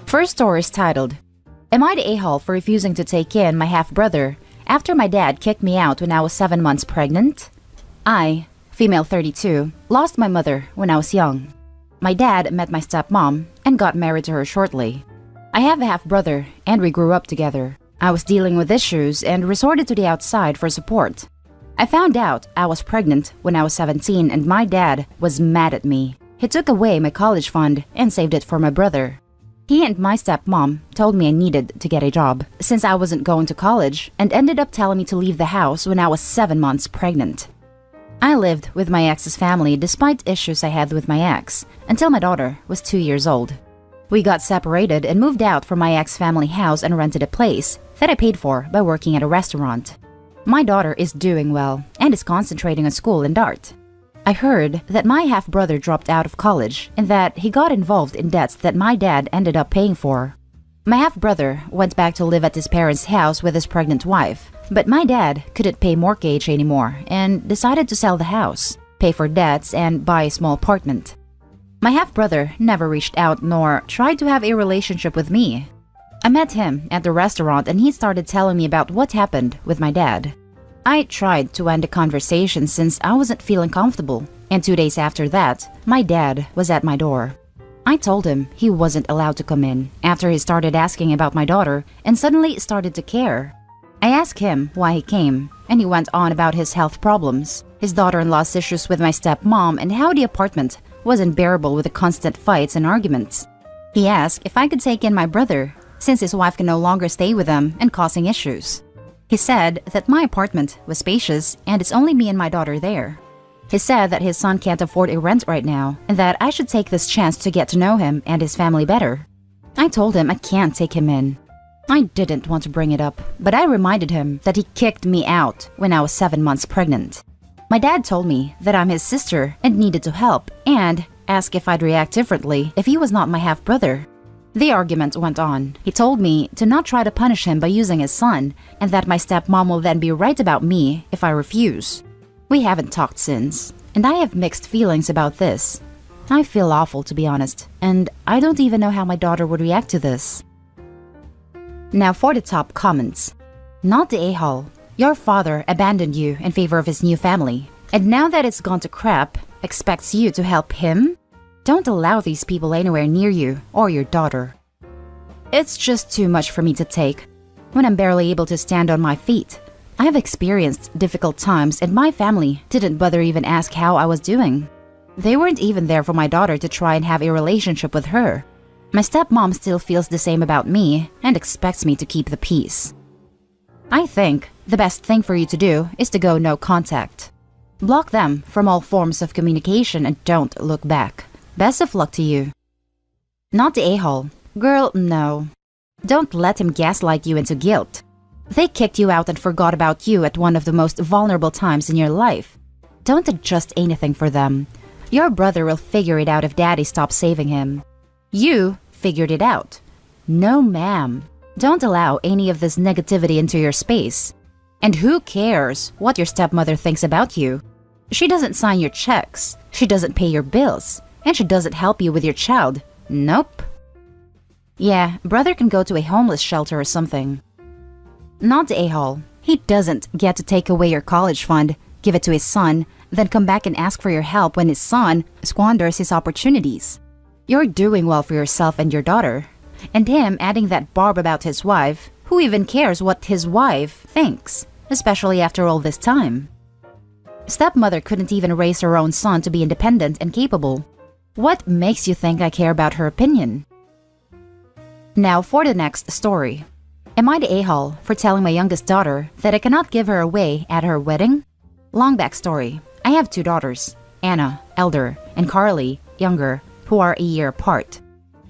First story is titled, Am I the a-hole for refusing to take in my half-brother after my dad kicked me out when I was 7 months pregnant? I, female 32, lost my mother when I was young. My dad met my stepmom and got married to her shortly. I have a half-brother and we grew up together. I was dealing with issues and resorted to the outside for support. I found out I was pregnant when I was 17 and my dad was mad at me. He took away my college fund and saved it for my brother. He and my stepmom told me I needed to get a job since I wasn't going to college and ended up telling me to leave the house when I was 7 months pregnant. I lived with my ex's family despite issues I had with my ex until my daughter was 2 years old. We got separated and moved out from my ex family house and rented a place that I paid for by working at a restaurant. My daughter is doing well and is concentrating on school and art. I heard that my half-brother dropped out of college and that he got involved in debts that my dad ended up paying for. My half-brother went back to live at his parents' house with his pregnant wife, but my dad couldn't pay mortgage anymore and decided to sell the house, pay for debts, and buy a small apartment. My half-brother never reached out nor tried to have a relationship with me. I met him at the restaurant and he started telling me about what happened with my dad. I tried to end the conversation since I wasn't feeling comfortable, and 2 days after that, my dad was at my door. I told him he wasn't allowed to come in after he started asking about my daughter and suddenly started to care. I asked him why he came, and he went on about his health problems, his daughter-in-law's issues with my stepmom, and how the apartment was unbearable with the constant fights and arguments. He asked if I could take in my brother, since his wife can no longer stay with him and causing issues. He said that my apartment was spacious and it's only me and my daughter there. He said that his son can't afford a rent right now and that I should take this chance to get to know him and his family better. I told him I can't take him in. I didn't want to bring it up, but I reminded him that he kicked me out when I was 7 months pregnant. My dad told me that I'm his sister and needed to help and asked if I'd react differently if he was not my half-brother. The argument went on. He told me to not try to punish him by using his son, and that my stepmom will then be right about me if I refuse. We haven't talked since, and I have mixed feelings about this. I feel awful, to be honest, and I don't even know how my daughter would react to this. Now for the top comments. Not the a-hole. Your father abandoned you in favor of his new family, and now that it's gone to crap, expects you to help him? Don't allow these people anywhere near you or your daughter. It's just too much for me to take when I'm barely able to stand on my feet. I have experienced difficult times and my family didn't bother even ask how I was doing. They weren't even there for my daughter to try and have a relationship with her. My stepmom still feels the same about me and expects me to keep the peace. I think the best thing for you to do is to go no contact. Block them from all forms of communication and don't look back. Best of luck to you. Not the a-hole. Girl, no. Don't let him gaslight you into guilt. They kicked you out and forgot about you at one of the most vulnerable times in your life. Don't adjust anything for them. Your brother will figure it out if daddy stops saving him. You figured it out. No, ma'am. Don't allow any of this negativity into your space. And who cares what your stepmother thinks about you? She doesn't sign your checks. She doesn't pay your bills. And she doesn't help you with your child. Nope. Yeah, brother can go to a homeless shelter or something. Not the a-hole. He doesn't get to take away your college fund, give it to his son, then come back and ask for your help when his son squanders his opportunities. You're doing well for yourself and your daughter. And him adding that barb about his wife, who even cares what his wife thinks, especially after all this time? Stepmother couldn't even raise her own son to be independent and capable. What makes you think I care about her opinion? Now for the next story. Am I the a-hole for telling my youngest daughter that I cannot give her away at her wedding? Long backstory. I have 2 daughters, Anna, elder, and Carly, younger, who are a year apart.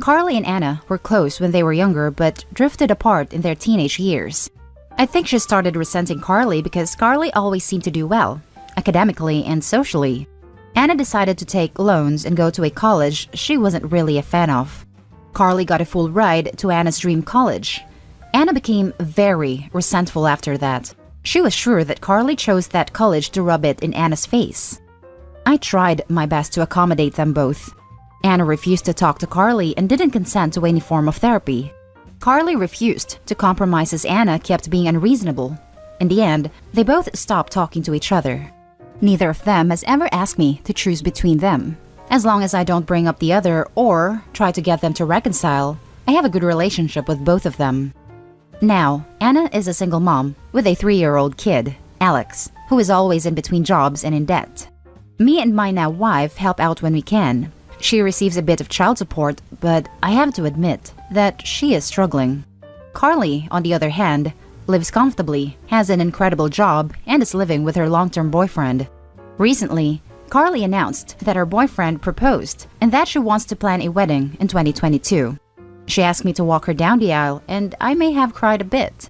Carly and Anna were close when they were younger but drifted apart in their teenage years. I think she started resenting Carly because Carly always seemed to do well, academically and socially. Anna decided to take loans and go to a college she wasn't really a fan of. Carly got a full ride to Anna's dream college. Anna became very resentful after that. She was sure that Carly chose that college to rub it in Anna's face. I tried my best to accommodate them both. Anna refused to talk to Carly and didn't consent to any form of therapy. Carly refused to compromise as Anna kept being unreasonable. In the end, they both stopped talking to each other. Neither of them has ever asked me to choose between them. As long as I don't bring up the other or try to get them to reconcile, I have a good relationship with both of them. Now, Anna is a single mom with a 3-year-old kid, Alex, who is always in between jobs and in debt. Me and my now wife help out when we can. She receives a bit of child support, but I have to admit that she is struggling. Carly, on the other hand, lives comfortably, has an incredible job, and is living with her long-term boyfriend. Recently, Carly announced that her boyfriend proposed and that she wants to plan a wedding in 2022. She asked me to walk her down the aisle, and I may have cried a bit.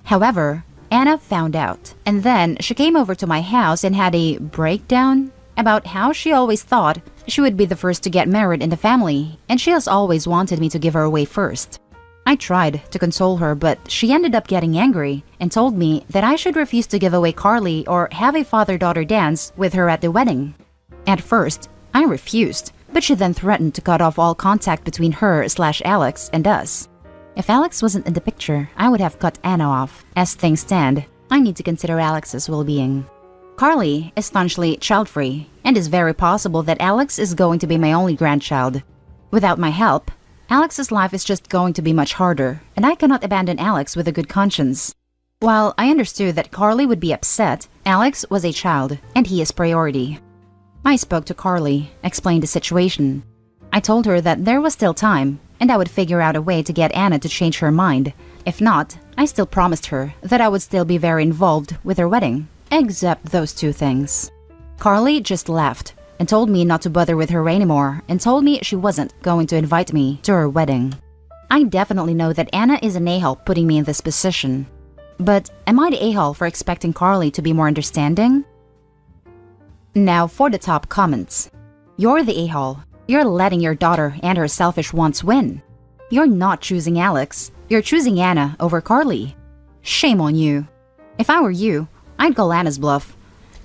However, Anna found out, and then she came over to my house and had a breakdown about how she always thought she would be the first to get married in the family, and she has always wanted me to give her away first. I tried to console her, but she ended up getting angry and told me that I should refuse to give away Carly or have a father-daughter dance with her at the wedding. At first, I refused, but she then threatened to cut off all contact between her/Alex and us. If Alex wasn't in the picture, I would have cut Anna off. As things stand, I need to consider Alex's well-being. Carly is staunchly child-free, and it's very possible that Alex is going to be my only grandchild. Without my help, Alex's life is just going to be much harder, and I cannot abandon Alex with a good conscience. While I understood that Carly would be upset, Alex was a child, and he is priority. I spoke to Carly, explained the situation. I told her that there was still time, and I would figure out a way to get Anna to change her mind. If not, I still promised her that I would still be very involved with her wedding, except those 2 things. Carly just laughed and told me not to bother with her anymore and told me she wasn't going to invite me to her wedding. I definitely know that Anna is an a-hole putting me in this position. But am I the a-hole for expecting Carly to be more understanding? Now for the top comments. You're the a-hole. You're letting your daughter and her selfish wants win. You're not choosing Alex. You're choosing Anna over Carly. Shame on you. If I were you, I'd call Anna's bluff.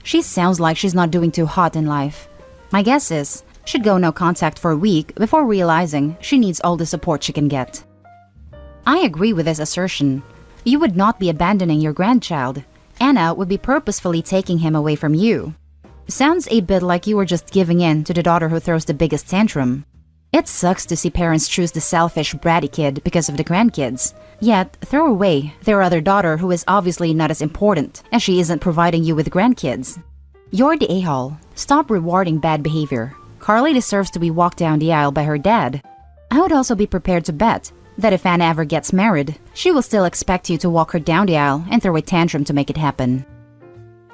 She sounds like she's not doing too hot in life. My guess is she'd go no contact for a week before realizing she needs all the support she can get. I agree with this assertion. You would not be abandoning your grandchild. Anna would be purposefully taking him away from you. Sounds a bit like you were just giving in to the daughter who throws the biggest tantrum. It sucks to see parents choose the selfish, bratty kid because of the grandkids, yet throw away their other daughter who is obviously not as important as she isn't providing you with grandkids. You're the a-hole. Stop rewarding bad behavior. Carly deserves to be walked down the aisle by her dad. I would also be prepared to bet that if Anna ever gets married, she will still expect you to walk her down the aisle and throw a tantrum to make it happen.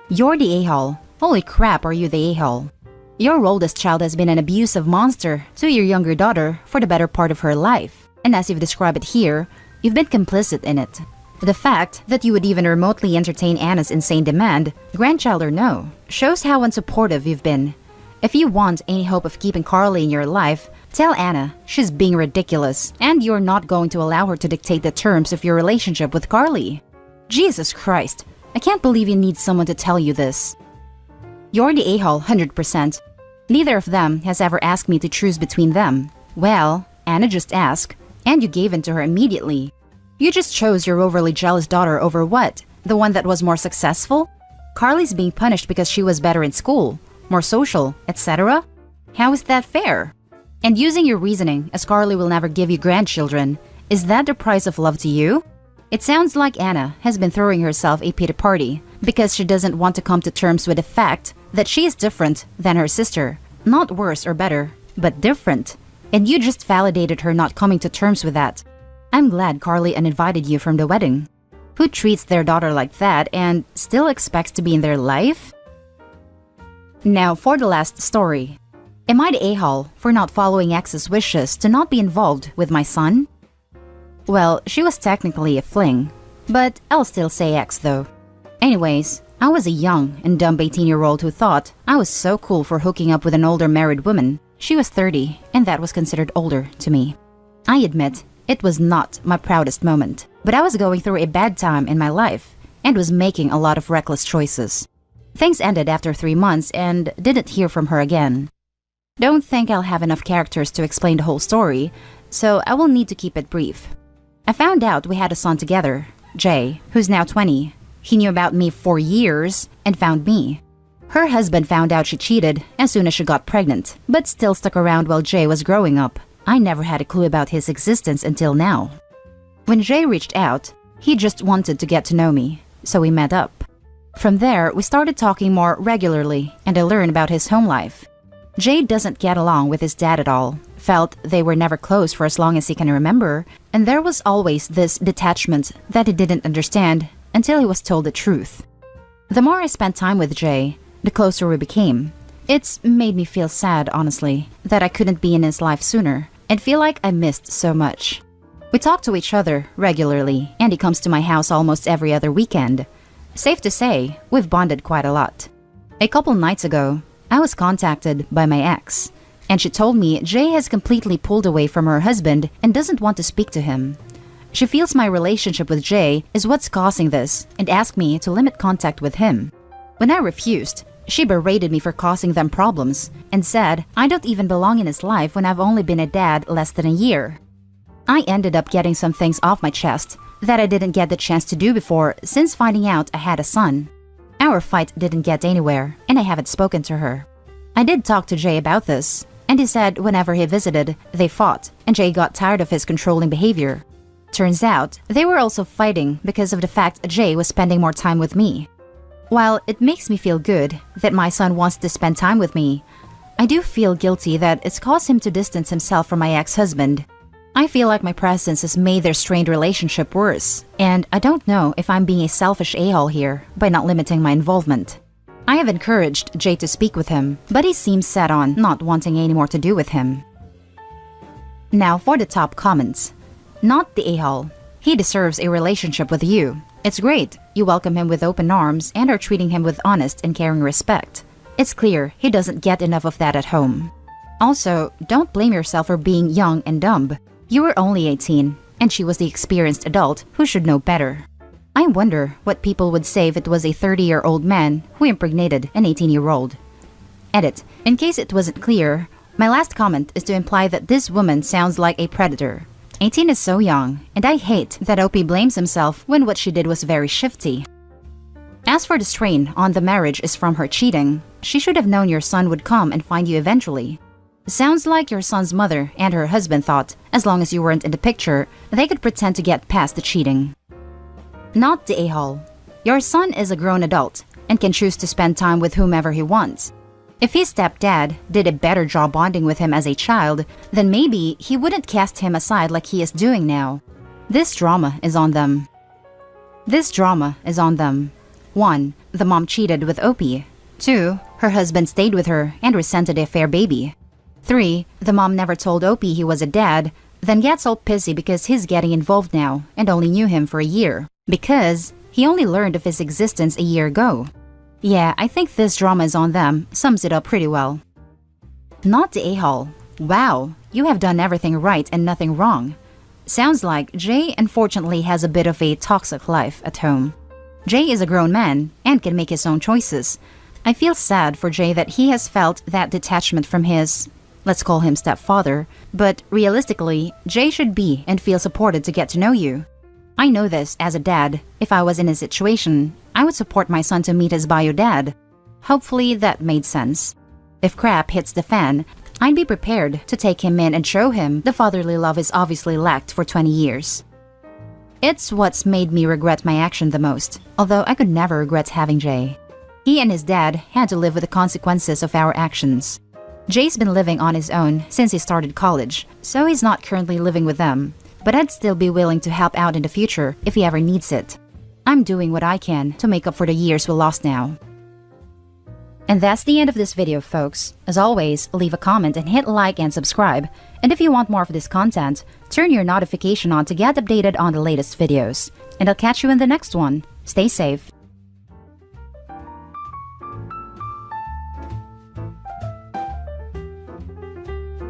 You're the a-hole. Holy crap, are you the a-hole? Your oldest child has been an abusive monster to your younger daughter for the better part of her life, and as you've described it here, you've been complicit in it. The fact that you would even remotely entertain Anna's insane demand, grandchild or no, shows how unsupportive you've been. If you want any hope of keeping Carly in your life, tell Anna she's being ridiculous and you're not going to allow her to dictate the terms of your relationship with Carly. Jesus Christ, I can't believe you need someone to tell you this. You're the a-hole 100%. Neither of them has ever asked me to choose between them. Well, Anna just asked, and you gave in to her immediately. You just chose your overly jealous daughter over what? The one that was more successful? Carly's being punished because she was better in school, more social, etc.? How is that fair? And using your reasoning as Carly will never give you grandchildren, is that the price of love to you? It sounds like Anna has been throwing herself a pity party because she doesn't want to come to terms with the fact that she is different than her sister. Not worse or better, but different. And you just validated her not coming to terms with that. I'm glad Carly uninvited you from the wedding. Who treats their daughter like that and still expects to be in their life? Now for the last story. Am I the a-hole for not following ex's wishes to not be involved with my son? Well, she was technically a fling, but I'll still say ex though. Anyways, I was a young and dumb 18-year-old who thought I was so cool for hooking up with an older married woman. She was 30, and that was considered older to me. I admit, it was not my proudest moment, but I was going through a bad time in my life and was making a lot of reckless choices. Things ended after 3 months and didn't hear from her again. Don't think I'll have enough characters to explain the whole story, so I will need to keep it brief. I found out we had a son together, Jay, who's now 20. He knew about me for years and found me. Her husband found out she cheated as soon as she got pregnant, but still stuck around while Jay was growing up. I never had a clue about his existence until now. When Jay reached out, he just wanted to get to know me, so we met up. From there, we started talking more regularly, and I learned about his home life. Jay doesn't get along with his dad at all, felt they were never close for as long as he can remember, and there was always this detachment that he didn't understand until he was told the truth. The more I spent time with Jay, the closer we became. It's made me feel sad, honestly, that I couldn't be in his life sooner, and feel like I missed so much. We talk to each other regularly, and he comes to my house almost every other weekend. Safe to say, we've bonded quite a lot. A couple nights ago, I was contacted by my ex, and she told me Jay has completely pulled away from her husband and doesn't want to speak to him. She feels my relationship with Jay is what's causing this and asked me to limit contact with him. When I refused, she berated me for causing them problems and said I don't even belong in his life when I've only been a dad less than a year. I ended up getting some things off my chest that I didn't get the chance to do before since finding out I had a son. Our fight didn't get anywhere, and I haven't spoken to her. I did talk to Jay about this, and he said whenever he visited, they fought, and Jay got tired of his controlling behavior. Turns out, they were also fighting because of the fact Jay was spending more time with me. While it makes me feel good that my son wants to spend time with me, I do feel guilty that it's caused him to distance himself from my ex-husband. I feel like my presence has made their strained relationship worse, and I don't know if I'm being a selfish a-hole here by not limiting my involvement. I have encouraged Jay to speak with him, but he seems set on not wanting any more to do with him. Now for the top comments. Not the a-hole. He deserves a relationship with you. It's great. You welcome him with open arms and are treating him with honest and caring respect. It's clear he doesn't get enough of that at home. Also, don't blame yourself for being young and dumb. You were only 18, and she was the experienced adult who should know better. I wonder what people would say if it was a 30-year-old man who impregnated an 18-year-old. Edit. In case it wasn't clear, my last comment is to imply that this woman sounds like a predator. 18 is so young, and I hate that OP blames himself when what she did was very shifty. As for the strain on the marriage is from her cheating, she should have known your son would come and find you eventually. Sounds like your son's mother and her husband thought, as long as you weren't in the picture, they could pretend to get past the cheating. Not the a-hole. Your son is a grown adult and can choose to spend time with whomever he wants. If his stepdad did a better job bonding with him as a child, then maybe he wouldn't cast him aside like he is doing now. This drama is on them. 1. The mom cheated with Opie. 2. Her husband stayed with her and resented a fair baby. 3. The mom never told Opie he was a dad, then gets all pissy because he's getting involved now and only knew him for a year, because he only learned of his existence a year ago. Yeah, I think this drama is on them sums it up pretty well. Not the a-hole. Wow, you have done everything right and nothing wrong. Sounds like Jay unfortunately has a bit of a toxic life at home. Jay is a grown man and can make his own choices. I feel sad for Jay that he has felt that detachment from his, let's call him stepfather, but realistically, Jay should be and feel supported to get to know you. I know this as a dad. If I was in his situation, I would support my son to meet his bio dad. Hopefully that made sense. If crap hits the fan, I'd be prepared to take him in and show him the fatherly love he's obviously lacked for 20 years. It's what's made me regret my action the most, although I could never regret having Jay. He and his dad had to live with the consequences of our actions. Jay's been living on his own since he started college, so he's not currently living with them, but I'd still be willing to help out in the future if he ever needs it. I'm doing what I can to make up for the years we lost now. And that's the end of this video, folks. As always, leave a comment and hit like and subscribe. And if you want more of this content, turn your notification on to get updated on the latest videos. And I'll catch you in the next one. Stay safe.